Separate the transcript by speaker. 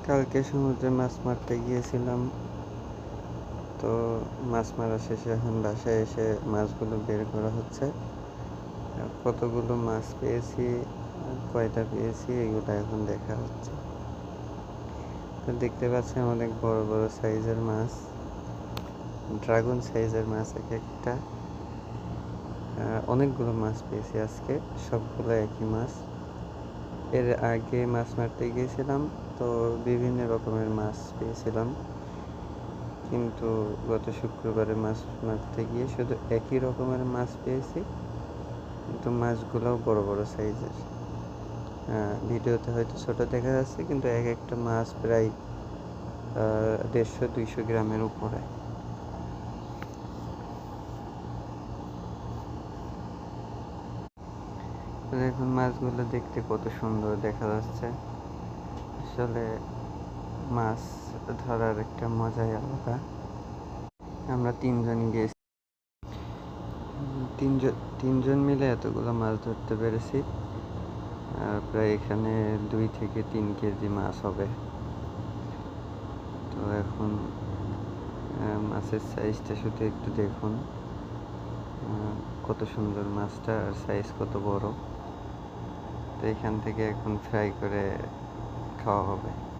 Speaker 1: কালকে সমুদ্রে মাছ মারতে গিয়েছিলাম। তো মাছ মারা শেষে এখন বাসায় এসে মাছগুলো বের করা হচ্ছে। কতগুলো মাছ পেয়েছি, কয়টা পেয়েছি এগুলো এখন দেখা হচ্ছে। তো দেখতে পাচ্ছেন অনেক বড় বড় সাইজের মাছ, ড্রাগন সাইজের মাছ এক একটা। অনেকগুলো মাছ পেয়েছি আজকে, সবগুলো একই মাছ। এর আগে মাছ মারতে গিয়েছিলাম, তো বিভিন্ন রকমের মাছ পেয়েছিলাম, কিন্তু গত শুক্রবারে মাছ মারতে গিয়ে শুধু একই রকমের মাছ পেয়েছি, কিন্তু মাছগুলোও বড় বড় সাইজের। ভিডিওতে হয়তো ছোট দেখা যাচ্ছে, কিন্তু এক একটা মাছ প্রায় 150-200 গ্রামের উপরে। দেখুন মাছগুলো দেখতে কত সুন্দর দেখা যাচ্ছে। আসলে মাছ ধরার একটা মজাই আলাদা। আমরা তিনজন গিয়েছি, তিনজন মিলে এতগুলো মাছ ধরতে পেরেছি। প্রায় এখানে 2 থেকে 3 কেজি মাছ হবে। তো এখন মাছের সাইজটা শুধু একটু দেখুন, কত সুন্দর মাছটা, আর সাইজ কত বড়। তো এখান থেকে এখন ফ্রাই করে খাওয়া হবে।